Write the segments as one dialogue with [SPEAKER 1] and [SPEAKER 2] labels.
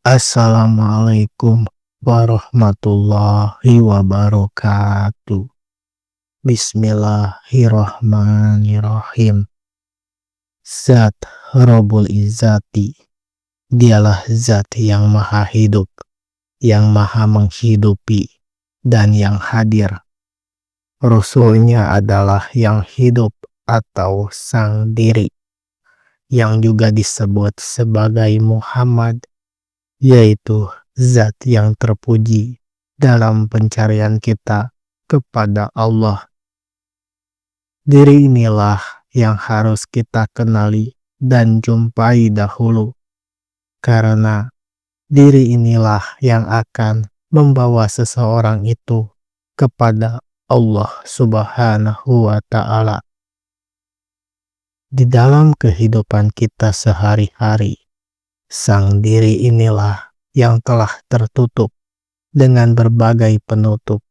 [SPEAKER 1] Assalamualaikum warahmatullahi wabarakatuh. Bismillahirrahmanirrahim. Zat Rabbul Izzati, dialah zat yang maha hidup, yang maha menghidupi, dan yang hadir. Rasulnya adalah yang hidup atau sang diri, yang juga disebut sebagai Muhammad, yaitu zat yang terpuji dalam pencarian kita kepada Allah. Diri inilah yang harus kita kenali dan jumpai dahulu, karena diri inilah yang akan membawa seseorang itu kepada Allah Subhanahu wa Ta'ala. Di dalam kehidupan kita sehari-hari, sang diri inilah yang telah tertutup dengan berbagai penutup,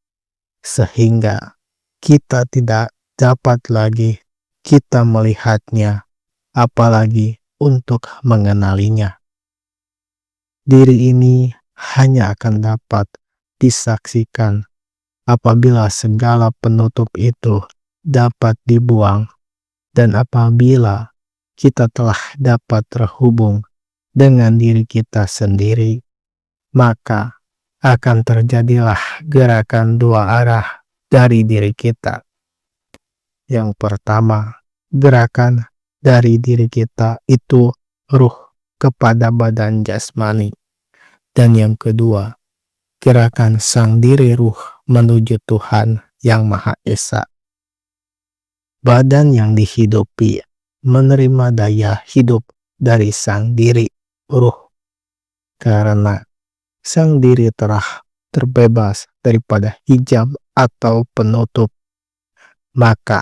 [SPEAKER 1] sehingga kita tidak dapat lagi kita melihatnya, apalagi untuk mengenalinya. Diri ini hanya akan dapat disaksikan apabila segala penutup itu dapat dibuang, dan apabila kita telah dapat terhubung dengan diri kita sendiri, maka akan terjadilah gerakan dua arah dari diri kita. Yang pertama, gerakan dari diri kita itu ruh kepada badan jasmani. Dan yang kedua, gerakan sang diri ruh menuju Tuhan yang Maha Esa. Badan yang dihidupi menerima daya hidup dari sang diri ruh, karena sang diri telah terbebas daripada hijab atau penutup, maka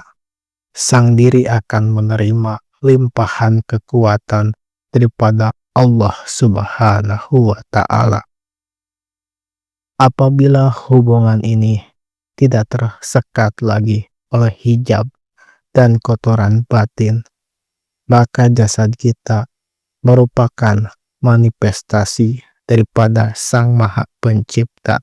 [SPEAKER 1] sang diri akan menerima limpahan kekuatan daripada Allah Subhanahu wa Ta'ala. Apabila hubungan ini tidak tersekat lagi oleh hijab dan kotoran batin, maka jasad kita merupakan manifestasi daripada Sang Maha Pencipta.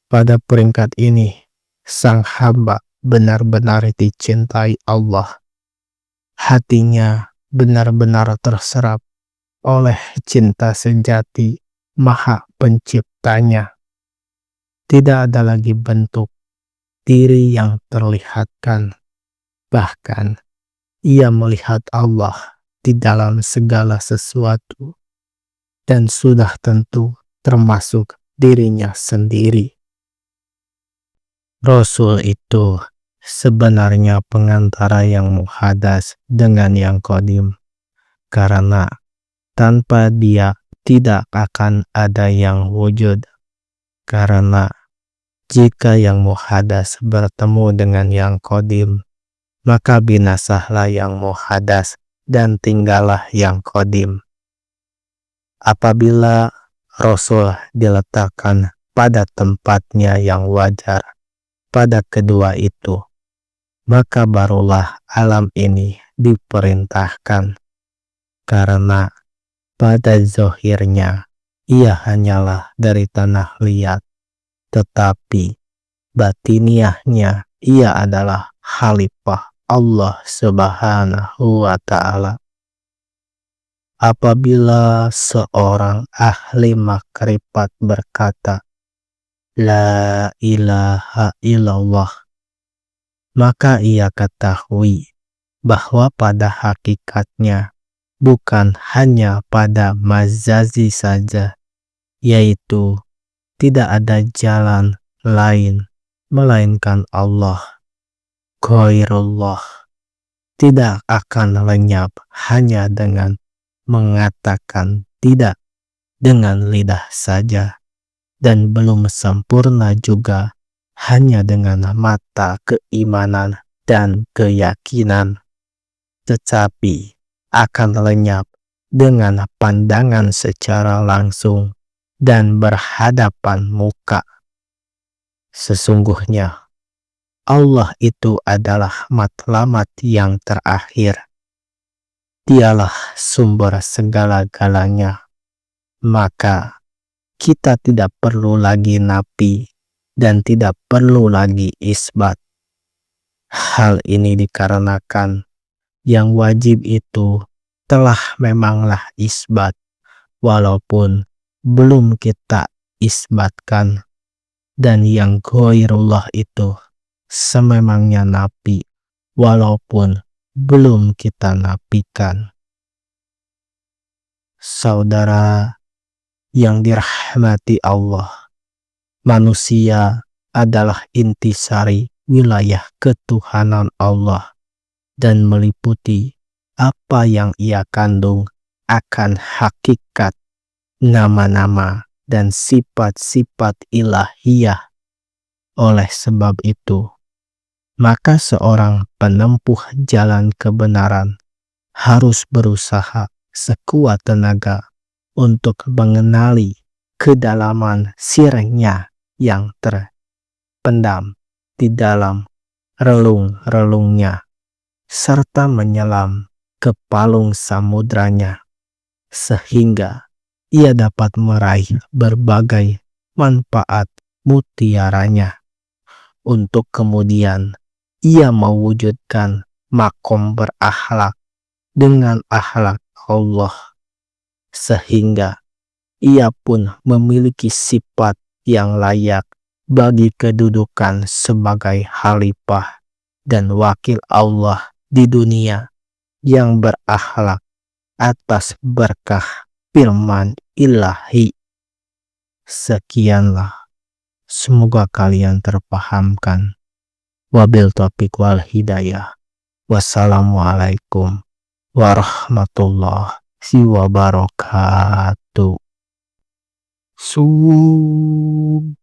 [SPEAKER 1] Pada peringkat ini, sang hamba benar-benar dicintai Allah. Hatinya benar-benar terserap oleh cinta sejati Maha Penciptanya. Tidak ada lagi bentuk diri yang terlihatkan. Bahkan, ia melihat Allah di dalam segala sesuatu, dan sudah tentu termasuk dirinya sendiri. Rasul itu sebenarnya pengantara yang muhadas dengan yang qadim, karena tanpa dia tidak akan ada yang wujud. Karena jika yang muhadas bertemu dengan yang qadim, maka binasahlah yang muhadas dan tinggallah yang qadim. Apabila Rasul diletakkan pada tempatnya yang wajar pada kedua itu, maka barulah alam ini diperintahkan. Karena pada zahirnya ia hanyalah dari tanah liat, tetapi batiniahnya ia adalah khalifah Allah Subhanahu wa Ta'ala. Apabila seorang ahli makrifat berkata, La ilaha illallah, maka ia ketahui bahwa pada hakikatnya bukan hanya pada majazi saja, yaitu tidak ada jalan lain melainkan Allah. Ghairullah tidak akan lenyap hanya dengan mengatakan tidak dengan lidah saja, dan belum sempurna juga hanya dengan mata keimanan dan keyakinan, tetapi akan lenyap dengan pandangan secara langsung dan berhadapan muka. Sesungguhnya Allah itu adalah matlamat yang terakhir. Dialah sumber segala-galanya, maka kita tidak perlu lagi napi dan tidak perlu lagi isbat. Hal ini dikarenakan yang wajib itu telah memanglah isbat, walaupun belum kita isbatkan, dan yang ghairullah itu sememangnya napi, walaupun belum kita napikan. Saudara yang dirahmati Allah, manusia adalah intisari wilayah ketuhanan Allah dan meliputi apa yang ia kandung akan hakikat, nama-nama, dan sifat-sifat ilahiyah. Oleh sebab itu, maka seorang penempuh jalan kebenaran harus berusaha sekuat tenaga untuk mengenali kedalaman sirnya yang terpendam di dalam relung-relungnya, serta menyelam ke palung samudranya, sehingga ia dapat meraih berbagai manfaat mutiaranya, untuk kemudian ia mewujudkan makom berakhlak dengan akhlak Allah, sehingga ia pun memiliki sifat yang layak bagi kedudukan sebagai khalifah dan wakil Allah di dunia, yang berakhlak atas berkah firman ilahi. Sekianlah, semoga kalian terpahamkan. Wabil taufiq wal hidayah. Wassalamualaikum warahmatullahi wabarakatuh. Subscribe.